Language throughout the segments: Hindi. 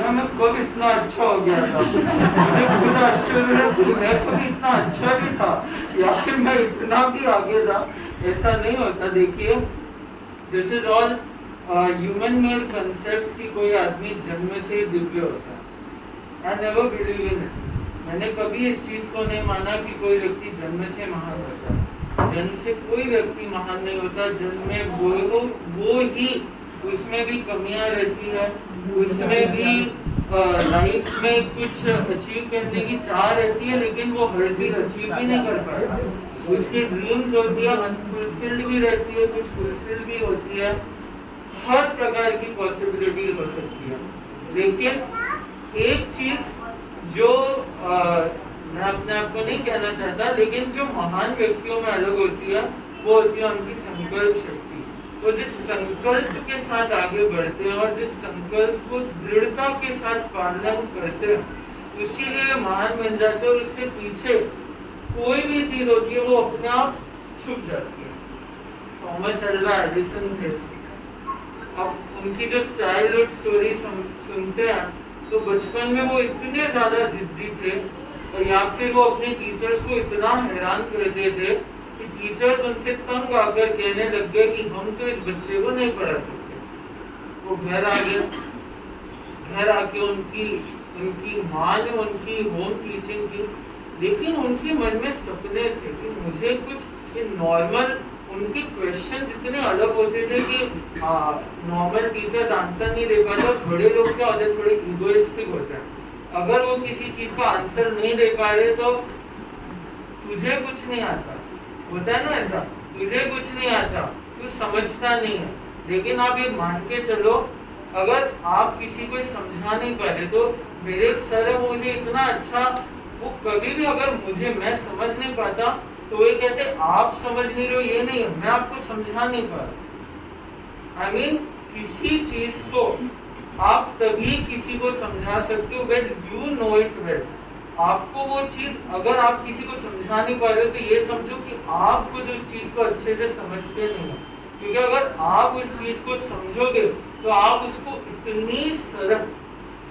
ना मैं कब इतना अच्छा हो गया था, मुझे खुद आश्चर्य है कि मैं कभी इतना अच्छा भी था या फिर मैं इतना भी आगे था। ऐसा नहीं होता। देखिए, this is all human made concept कि कोई आदमी जन्म से ही दिव्य होता है। I never believe in it. मैंने कभी इस चीज को नहीं माना कि कोई व्यक्ति जन्म से महान होता है। जन्म से कोई व्यक्ति महान नहीं होता। जन्म में वो ही, उसमें भी कमियां रहती है, उसमें भी लाइफ में कुछ अचीव करने की चाह रहती है, लेकिन वो हर चीज अचीव भी नहीं कर पाता। उसकी ड्रीम्स होती है, अनफुलफिल्ड भी रहती है, कुछ फुलफिल भी होती है। हर प्रकार की पॉसिबिलिटी हो सकती है। लेकिन एक चीज जो मैं अपने आप को नहीं कहना चाहता, लेकिन जो महान व्यक्तियों में अलग होती है वो होती है उनकी संकल्प शक्ति। वो जिस संकल्प के साथ आगे बढ़ते हैं और जिस संकल्प को दृढ़ता के साथ पालन करते हैं, इसीलिए महान बन जाते हैं। और उसके पीछे कोई भी चीज होती है वो अपने आप छुप जाती है। थॉमस अल्वा एडिसन थे, अब उनकी जो चाइल्डहुड स्टोरी सुनते हैं तो बचपन में वो इतने ज्यादा जिद्दी थे, और या फिर वो अपने टीचर्स को इतना हैरान करते थे कि टीचर्स उनसे तंग आकर कहने लग गए कि हम तो इस बच्चे को नहीं पढ़ा सकते। वो घर आ गए। घर आके उनकी माँ ने उनकी होम टीचिंग की, लेकिन उनके मन में सपने थे कि मुझे कुछ नॉर्मल, उनके क्वेश्चंस इतने अलग होते थे कि नॉर्मल टीचर्स आंसर नहीं दे पाते। बड़े लोग क्या होते हैं, थोड़े इगोइस्टिक होते हैं। अगर वो किसी चीज का आंसर नहीं दे पा रहे तो तुझे कुछ नहीं आता, होता है ना ऐसा, तुझे कुछ नहीं आता, तू समझता नहीं है। लेकिन आप ये मान के चलो, अगर आप किसी को समझा नहीं पा रहे तो मेरे एक सर है, वो मुझे इतना अच्छा, वो कभी भी अगर मैं समझ नहीं पाता तो वो कहते आप समझ नहीं रहे हो, ये नहीं है, मैं आपको समझा नहीं पा रहा। आई मीन किसी चीज को आप तभी किसी को समझा सकते हो when you know it well. आपको वो चीज, अगर आप किसी को समझा नहीं पा रहे हो तो ये समझो कि आप खुद उस चीज को अच्छे से समझते नहीं हो। क्योंकि अगर आप उस चीज को समझोगे तो आप उसको इतनी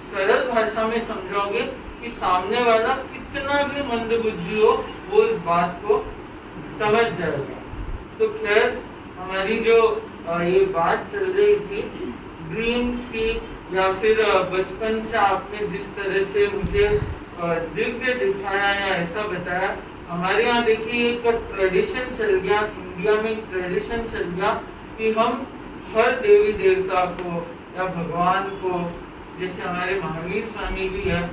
सरल भाषा में समझाओगे कि सामने वाला कितना भी मंदबुद्धि हो वो इस बात को समझ जाएगा। तो खैर, हमारी जो ये बात चल रही थी ड्रीम्स की, या फिर बचपन से आपने जिस तरह से मुझे दिव्य दिखाया या ऐसा बताया, हमारे यहाँ देखिए एक ट्रेडिशन चल गया, इंडिया में एक ट्रेडिशन चल गया कि हम हर देवी देवता को या भगवान को, जैसे हमारे महावीर स्वामी भी है,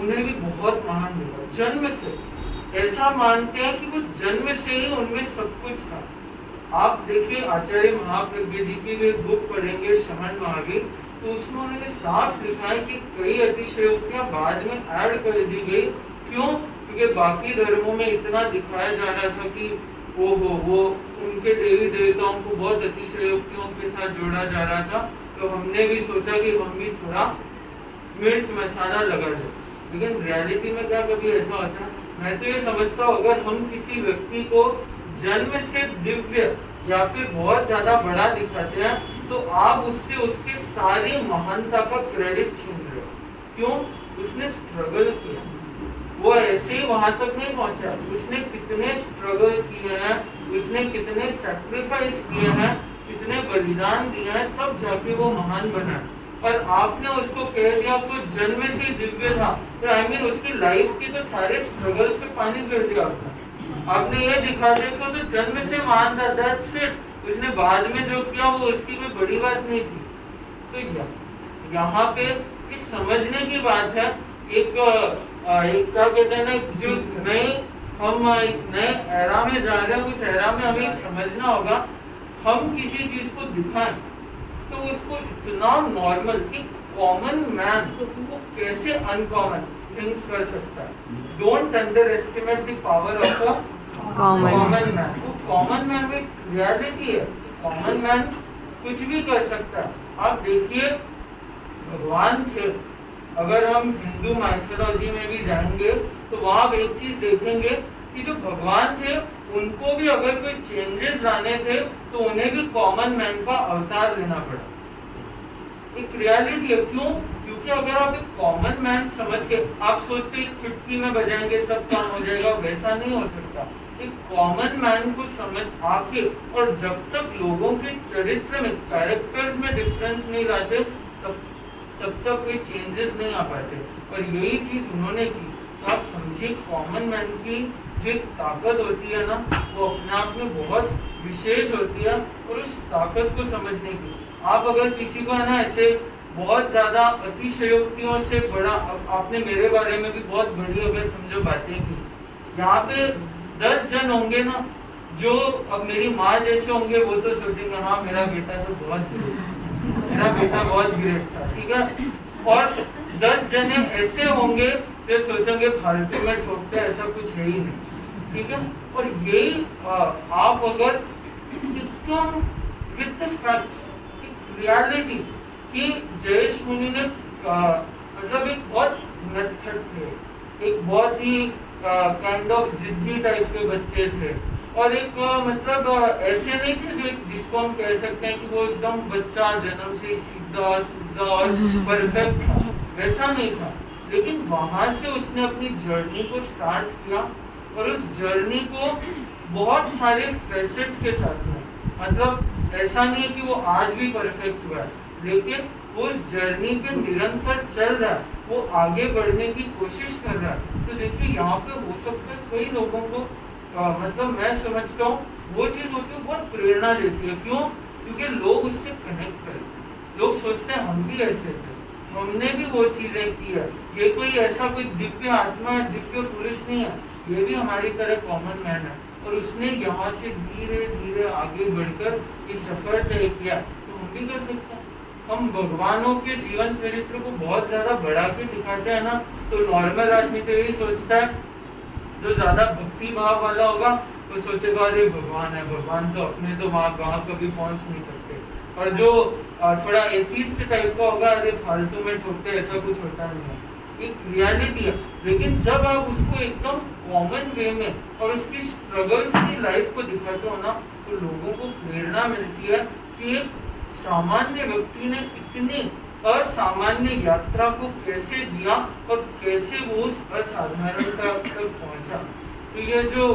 उन्हें भी बहुत महान मिला जन्म से। ऐसा मानते हैं कि उस जन्म से ही उनमें सब कुछ था। आप देखिए आचार्य महाप्रज्ञ जी की भी एक बुक पढ़ेंगे, श्रवण महावीर, तो उसमें उन्होंने साफ लिखा है कि कई अतिशयोक्तियां बाद में ऐड कर दी गई। क्यों? क्योंकि बाकी धर्मों में इतना दिखाया जा रहा था कि वो उनके देवी देवताओं को बहुत अतिशयोक्तियों के साथ जोड़ा जा रहा था, तो हमने भी सोचा कि हम भी थोड़ा मिर्च मसाला लगा दें। लेकिन रियलिटी में क्या कभी ऐसा होता है? मैं तो ये समझता हूँ, अगर हम किसी व्यक्ति को जन्म से दिव्य या फिर बहुत ज्यादा बड़ा दिखाते हैं तो आप उससे उसकी सारी महानता का क्रेडिट छीन रहे हो। क्यों? उसने स्ट्रगल किया, वो ऐसे ही वहां तक नहीं पहुंचा। उसने कितने स्ट्रगल किए हैं, उसने कितने सैक्रिफाइस किए हैं, कितने बलिदान दिए हैं, तब जाके वो महान बना। और आपने उसको कह दिया तो जन्म से ही दिव्य था, तो आई मीन उसकी लाइफ की तो सारे स्ट्रगल्स पे पानी फिर दिया आपने ये दिखा दिया कि तो जन्म से महान था, दैट्स इट। उसने बाद में जो किया वो उसकी कोई बड़ी बात नहीं थी। तो यहाँ पे इस समझने की बात है। एक क्या कहते हैं ना, जो हम नए एरा में जा रहे हैं, उस एरा में हमें समझना होगा, हम किसी चीज को दिखाएं तो उसको इतना नॉर्मल कि कॉमन मैन वो कैसे अनकॉमन थिंग्स कर सकता है। Don't under estimate the power of a common man. वो कॉमन मैन में रियलिटी है, कॉमन मैन कुछ भी कर सकता है। आप देखिए भगवान थे, अगर हम हिंदू माइथोलॉजी में भी जाएंगे तो वहां आप एक चीज देखेंगे कि जो भगवान थे उनको भी अगर कोई चेंजेस लाने थे तो उन्हें भी कॉमन मैन का अवतार लेना पड़ा। एक रियलिटी है। क्यों? क्योंकि अगर आप एक कॉमन मैन समझ के आप सोचते एक चुटकी में बजाएंगे सब काम हो जाएगा, वैसा नहीं हो सकता। एक कॉमन मैन को समझ आके, और जब तक लोगों के चरित्र में, कैरेक्टर्स में डिफरेंस नहीं लाते, तब तक कोई चेंजेस नहीं आ पाते। और यही चीज उन्होंने की। तो आप समझिए कॉमन मैन की जो ताकत होती है ना, वो अपने आप में बहुत विशेष होती है। और उस ताकत को समझने की, आप अगर किसी को है ना ऐसे बहुत ज्यादा अतिशयोक्तियों से बड़ा, आपने मेरे बारे में भी बहुत बड़ी अगर समझो बातें की, यहाँ पे 10 जन होंगे ना, जो अब मेरी माँ जैसे होंगे, वो तो सोचेंगे हाँ मेरा बेटा तो बहुत ग्रेट था, ठीक है। और 10 जने ऐसे होंगे जो सोचेंगे फालतू में ठोकते, ऐसा कुछ है ही नहीं, ठीक है। और यही आप अगर एकदम विद द फैक्ट्स, रियलिटी कि जयेश मुनि ने मतलब एक बहुत नटखट थे, एक बहुत ही काइंड ऑफ जिद्दी टाइप के बच्चे थे, और एक मतलब ऐसे नहीं थे जो जिसको हम कह सकते हैं कि वो एकदम बच्चा जन्म से सीधा सुधा और परफेक्ट था, वैसा नहीं था। लेकिन वहां से उसने अपनी जर्नी को स्टार्ट किया, और उस जर्नी को बहुत सारे फैसेट्स के साथ में, मतलब ऐसा नहीं है कि वो आज भी परफेक्ट हुआ है, लेकिन वो उस जर्नी पे निरंतर चल रहा है, वो आगे बढ़ने की कोशिश कर रहा है। तो देखिए यहाँ पे हो सकता है कई लोगों को मतलब मैं समझता हूँ वो चीज़ होती है बहुत प्रेरणा देती है। क्यों? क्योंकि लोग उससे कनेक्ट करते, लोग सोचते हैं हम भी ऐसे थे, हमने भी वो चीज़ें की है, ये कोई ऐसा कोई दिव्य आत्मा है, दिव्य पुरुष नहीं है, ये भी हमारी तरह कॉमन मैन है, और उसने यहाँ से धीरे धीरे आगे बढ़कर ये सफर तय किया, तो हम भी कर सकते हैं। हम भगवानों के जीवन चरित्र को बहुत ज्यादा बढ़ा के दिखाते हैं ना, तो नॉर्मल आदमी तो यही सोचता है, जो ज्यादा भक्ति भाव वाला होगा वो सोचेगा अरे भगवान है, भगवान तो अपने तो वहाँ कभी पहुंच नहीं सकते, और जो थोड़ा एथिस्ट टाइप का होगा, अरे फालतू में ठोकते, ऐसा कुछ होता नहीं है, एक रियलिटी है। लेकिन जब आप उसको एकदम कॉमन वे में और उसकी स्ट्रगल्स की लाइफ को दिखाते हो ना, तो लोगों को प्रेरणा मिलती है कि एक सामान्य व्यक्ति ने इतनी असामान्य यात्रा को कैसे जिया और कैसे वो उस असाधारणता तक पहुंचा। तो ये जो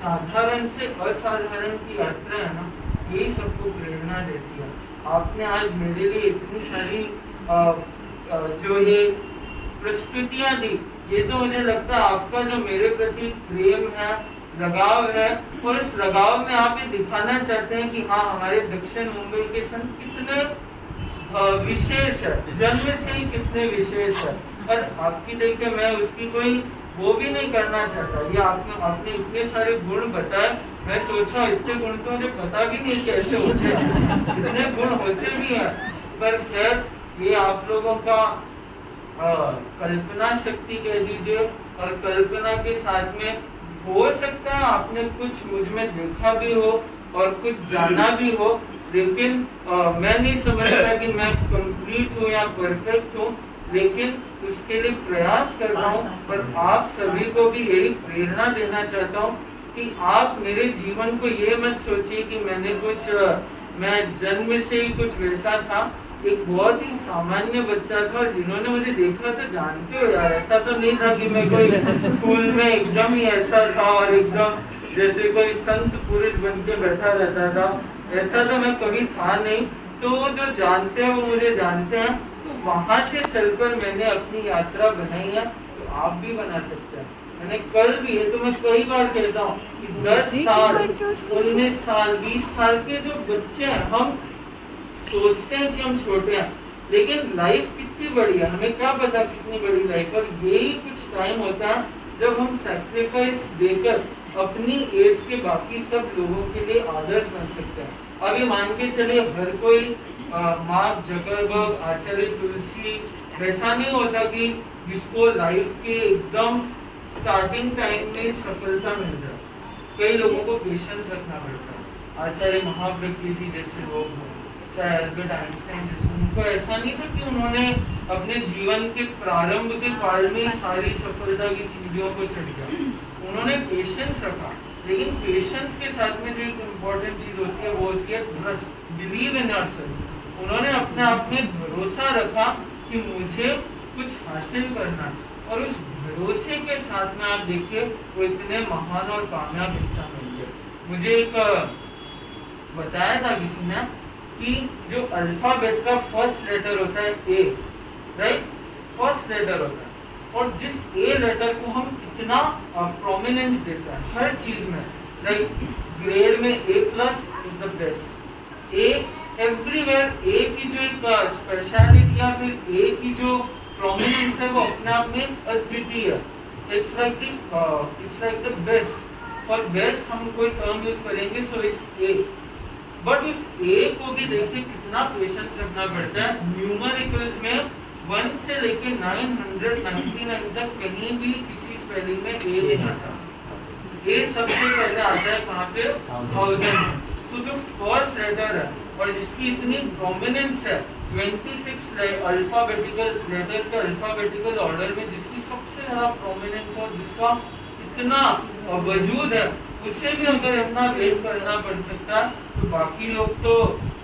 साधारण से असाधारण की यात्रा है ना, यही सबको प्रेरणा देती है। आपने आज मेरे लिए इतनी सारी जो ये प्रस्तुतियां दी, ये तो मुझे लगता है आपका जो मेरे प्रति प्रेम है, लगाव है, और इस लगाव में आप ये दिखाना चाहते हैं कि हाँ हमारे दक्षिण मुंबई के संत कितने विशेष है, जन्म से ही कितने विशेष है। और आपकी देख के मैं उसकी कोई वो भी नहीं करना चाहता। ये आपने इतने सारे गुण बताए, मैं सोचा इतने गुण तो मुझे पता भी नहीं कैसे होते हैं, इतने गुण होते भी हैं, पर खैर ये आप लोगों का कल्पना शक्ति कह दीजिए, और कल्पना के साथ में हो सकता है आपने कुछ मुझ में देखा भी हो और कुछ जाना भी हो, लेकिन मैं नहीं समझता कि मैं कंप्लीट हूँ या परफेक्ट हूँ, लेकिन उसके लिए प्रयास करता हूँ। पर आप सभी को भी यही प्रेरणा देना चाहता हूँ कि आप मेरे जीवन को ये मत सोचिए कि मैं जन्म से ही कुछ वैसा था। एक बहुत ही सामान्य बच्चा था, जिन्होंने मुझे देखा तो जानते हो यार, ऐसा तो नहीं था कि मैं कोई स्कूल में एकदम ही ऐसा था और एकदम जैसे कोई संत पुरुष बन के बैठा रहता था, ऐसा तो मैं कभी था नहीं। तो जो जानते हैं वो मुझे जानते हैं, तो वहां से चलकर मैंने अपनी यात्रा बनाई है, तो आप भी बना सकते हैं। मैंने कल भी है तो मैं कई बार कहता हूँ कि 10 साल 19 साल 20 साल के जो बच्चे हैं, हम सोचते हैं कि हम छोटे हैं, लेकिन लाइफ कितनी बड़ी है, हमें क्या पता कितनी बड़ी लाइफ। और यही कुछ टाइम होता है जब हम सैक्रिफाइस देकर अपनी एज के बाकी सब लोगों के लिए आदर्श बन सकते हैं। अभी मान के चलिए हर कोई मार्क जकरबर्ग, आचार्य तुलसी वैसा नहीं होता कि जिसको लाइफ के एकदम स्टार्टिंग टाइम में सफलता मिल जाए। कई लोगों को पेशेंस रखना पड़ता है। आचार्य महाप्रज्ञ जी जैसे लोग हैं, चाहे अल्बर्ट आइंस्टाइन जैसे, उनको ऐसा नहीं था कि उन्होंने अपने जीवन के प्रारंभ के काल में सारी सफलता की सीढ़ियों को चढ़ गया। उन्होंने पेशेंस रखा, लेकिन पेशेंस के साथ में जो एक इम्पोर्टेंट चीज होती है वो होती है ट्रस्ट, बिलीव इन योरसेल्फ। उन्होंने अपने आप में भरोसा रखा कि मुझे कुछ हासिल करना है, और उस भरोसे के साथ में आप देखिए वो इतने महान और कामयाब इंसान होंगे। मुझे एक बताया था किसी ने कि जो अल्फाबेट का फर्स्ट लेटर होता है ए, राइट, फर्स्ट लेटर होता है, और जिस ए लेटर को हम इतना प्रोमिनेंस देते हैं हर चीज में, राइट, ग्रेड में A plus is the best, A everywhere, A की जो एक स्पेशलिटी या फिर ए की जो प्रोमिनेंस है वो अपने आप में अद्वितीय है। It's like the best, for best हम कोई टर्म यूज करेंगे सो इट्स ए, बट उस ए को भी देखिए कितना पेशेंस रखना पड़ता है। न्यूमेरिकल्स में 1 से लेके 999 तक कहीं भी किसी स्पेलिंग में ए नहीं आता, ए सबसे पहले आता है कहाँ पे, 1000। तो जो फर्स्ट लेटर है और जिसकी इतनी प्रोमिनेंस है 26 अल्फाबेटिकल लेटर्स का अल्फाबेटिकल ऑर्डर में, जिसकी सबसे ज़्यादा प्रोमिनेंस और जिसका इतना वजूद है, उससे भी अगर इतना वेट करना पड़ सकता तो बाकी लोग तो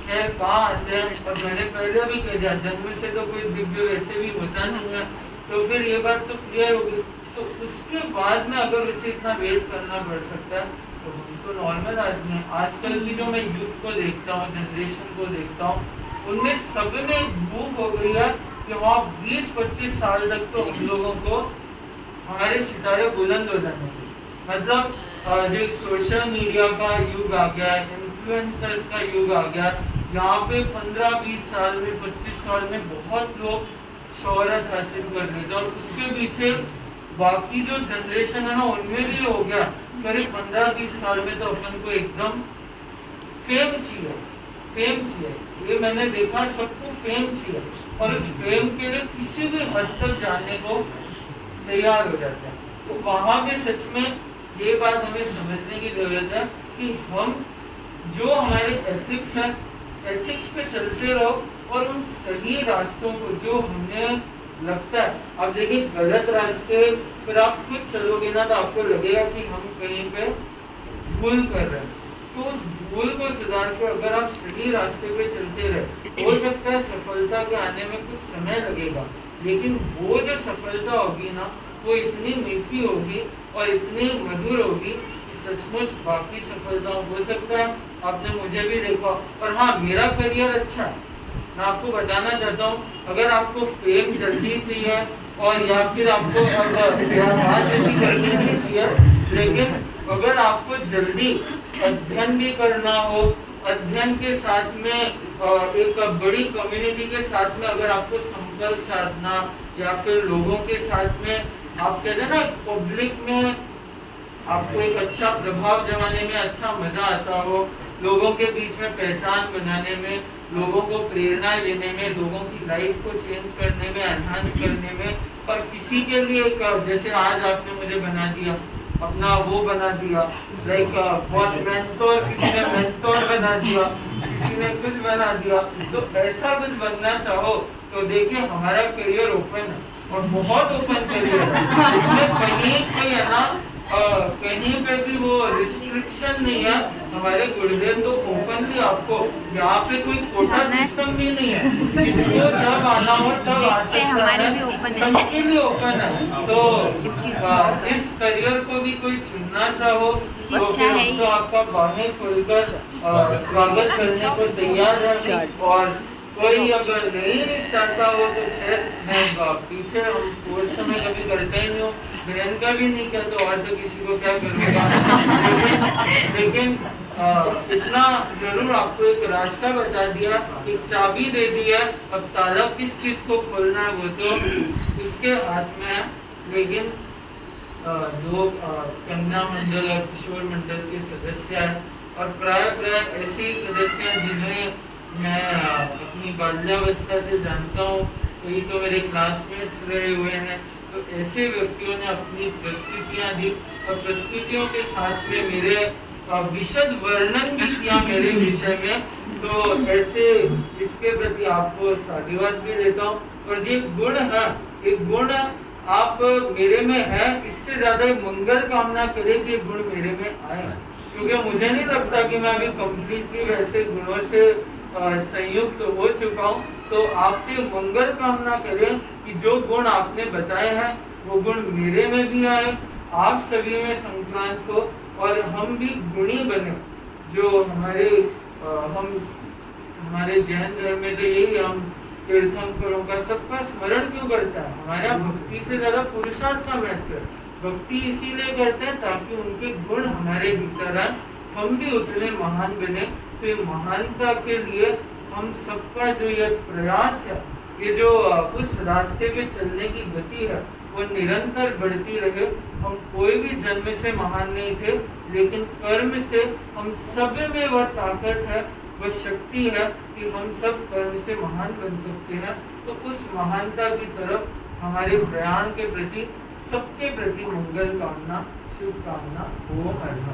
खैर कहाँ आते हैं। और मैंने पहले भी कह दिया जन्म से तो कोई दिव्य वैसे भी होता नहीं है, तो फिर ये बात तो क्लियर होगी। तो उसके बाद में अगर उसे इतना वेट करना पड़ सकता है तो हम तो नॉर्मल आदमी हैं। आजकल की जो मैं यूथ को देखता हूँ, जनरेशन को देखता हूँ, उनमें सब में भूख हो गई है कि वहाँ 20-25 साल तक तो हम लोगों को हमारे सितारे बुलंद हो जाने चाहिए। मतलब जो सोशल मीडिया का युग आ गया, इन्फ्लुएंसर्स का युग आ गया, यहाँ पे 15-20 साल में 25 साल में बहुत लोग शोहरत हासिल कर रहे थे, और उसके पीछे बाकी जो जनरेशन है ना उनमें भी हो गया करीब 15-20 साल में तो अपन को एकदम फेम चाहिए, फेम चाहिए। ये मैंने देखा, सबको फेम चाहिए, और उस फेम के लिए किसी भी हद तक जाने को तैयार हो जाता है। तो वहाँ पे सच में ये बात हमें समझने की जरूरत है कि हम जो हमारे एथिक्स है, एथिक्स पे चलते रहो, और उन सही रास्तों को जो हमें लगता है, आप देखिए गलत रास्ते पर आप खुद चलोगे ना तो आपको लगेगा कि हम कहीं पे भूल कर रहे हैं, तो उस भूल को सुधार के अगर आप सही रास्ते पे चलते रहे, हो सकता है सफलता के आने में कुछ समय लगेगा, लेकिन वो जो सफलता होगी ना वो इतनी मीठी होगी और इतनी मधुर होगी कि सचमुच बाकी सफलता हो सकता है। आपने मुझे भी देखा, और हाँ मेरा करियर अच्छा है, मैं आपको बताना चाहता हूँ, अगर आपको फेम जल्दी चाहिए और या फिर आपको जैसी करनी नहीं चाहिए, लेकिन अगर आपको जल्दी अध्ययन भी करना हो, अध्ययन के साथ में एक बड़ी कम्युनिटी के साथ में अगर आपको संपर्क साधना, या फिर लोगों के साथ में आप कहते हैं ना पब्लिक में आपको एक अच्छा प्रभाव जमाने में अच्छा मजा आता हो, लोगों के बीच में पहचान बनाने में, लोगों को प्रेरणा देने में, लोगों की लाइफ को चेंज करने में, एनहांस करने में, और किसी के लिए जैसे आज आपने मुझे बना दिया, अपना वो बना दिया, लाइक बहुत मेंटोर, किसी ने मेंटोर बना दिया, किसी ने कुछ बना दिया, तो ऐसा कुछ बनना चाहो तो देखिए हमारा करियर ओपन है, और बहुत ओपन करियर है, इसमें कहीं कोई है ना कहीं पे भी वो रिस्ट्रिक्शन नहीं है। हमारे गुरुदेव तो ओपनली आपको, यहाँ पे कोई कोटा सिस्टम भी नहीं है, जिसको जब आना हो तब आ सकता है, सबके लिए ओपन है। तो इस करियर को भी कोई चुनना चाहो तो फिर हम तो आपका बाहें खोलकर स्वागत करने को तैयार है, और कोई अगर नहीं चाहता हो तो फिर मैं पीछे, हम फोर्स तो मैं कभी करता ही नहीं हूँ, बहन का भी नहीं कहता, और तो किसी को क्या करूँगा। लेकिन इतना जरूर आपको एक रास्ता बता दिया, एक चाबी दे दिया, अब ताला किस किस को खोलना है वो तो उसके हाथ में है। लेकिन लोग कन्या मंडल और किशोर मंडल के सदस्य हैं, और प्राय ऐसे सदस्य हैं जिन्हें मैं अपनी बाल्यावस्था से जानता हूँ, कई तो मेरे क्लासमेट्स रहे हुए हैं। तो ऐसे व्यक्तियों ने अपनी प्रस्तुतियाँ दी, और प्रस्तुतियों के साथ में मेरे विशद वर्णन भी किया मेरे विषय में। तो ऐसे इसके प्रति आपको साधुवाद भी देता हूँ, और ये गुण है, एक गुण आप मेरे में है, इससे ज़्यादा मंगल कामना करें कि गुण मेरे में आए, क्योंकि मुझे नहीं लगता कि मैं अभी कम्प्लीटली वैसे गुणों से संयुक्त हो चुका हूँ। तो आपके मंगल कामना करें कि जो गुण आपने बताए हैं वो गुण मेरे में भी आए, आप सभी में संक्रांत हो और हम भी गुणी बने। जो हमारे जैन धर्म में तो यही हम तीर्थंकरों का सबका स्मरण क्यों करता है, हमारे यहाँ भक्ति से ज्यादा पुरुषार्थ का महत्व है। भक्ति इसीलिए करते हैं ताकि उनके गुण हमारे भीतर आए, हम भी उतने महान बने। तो ये महानता के लिए हम सबका जो ये प्रयास है, ये जो उस रास्ते पे चलने की गति है वो निरंतर बढ़ती रहे। हम कोई भी जन्म से महान नहीं थे, लेकिन कर्म से हम सब में वह ताकत है, वह शक्ति है कि हम सब कर्म से महान बन सकते हैं। तो उस महानता की तरफ हमारे प्रयाण के प्रति सबके प्रति मंगल कामना, शुभकामना। ओम हर हर।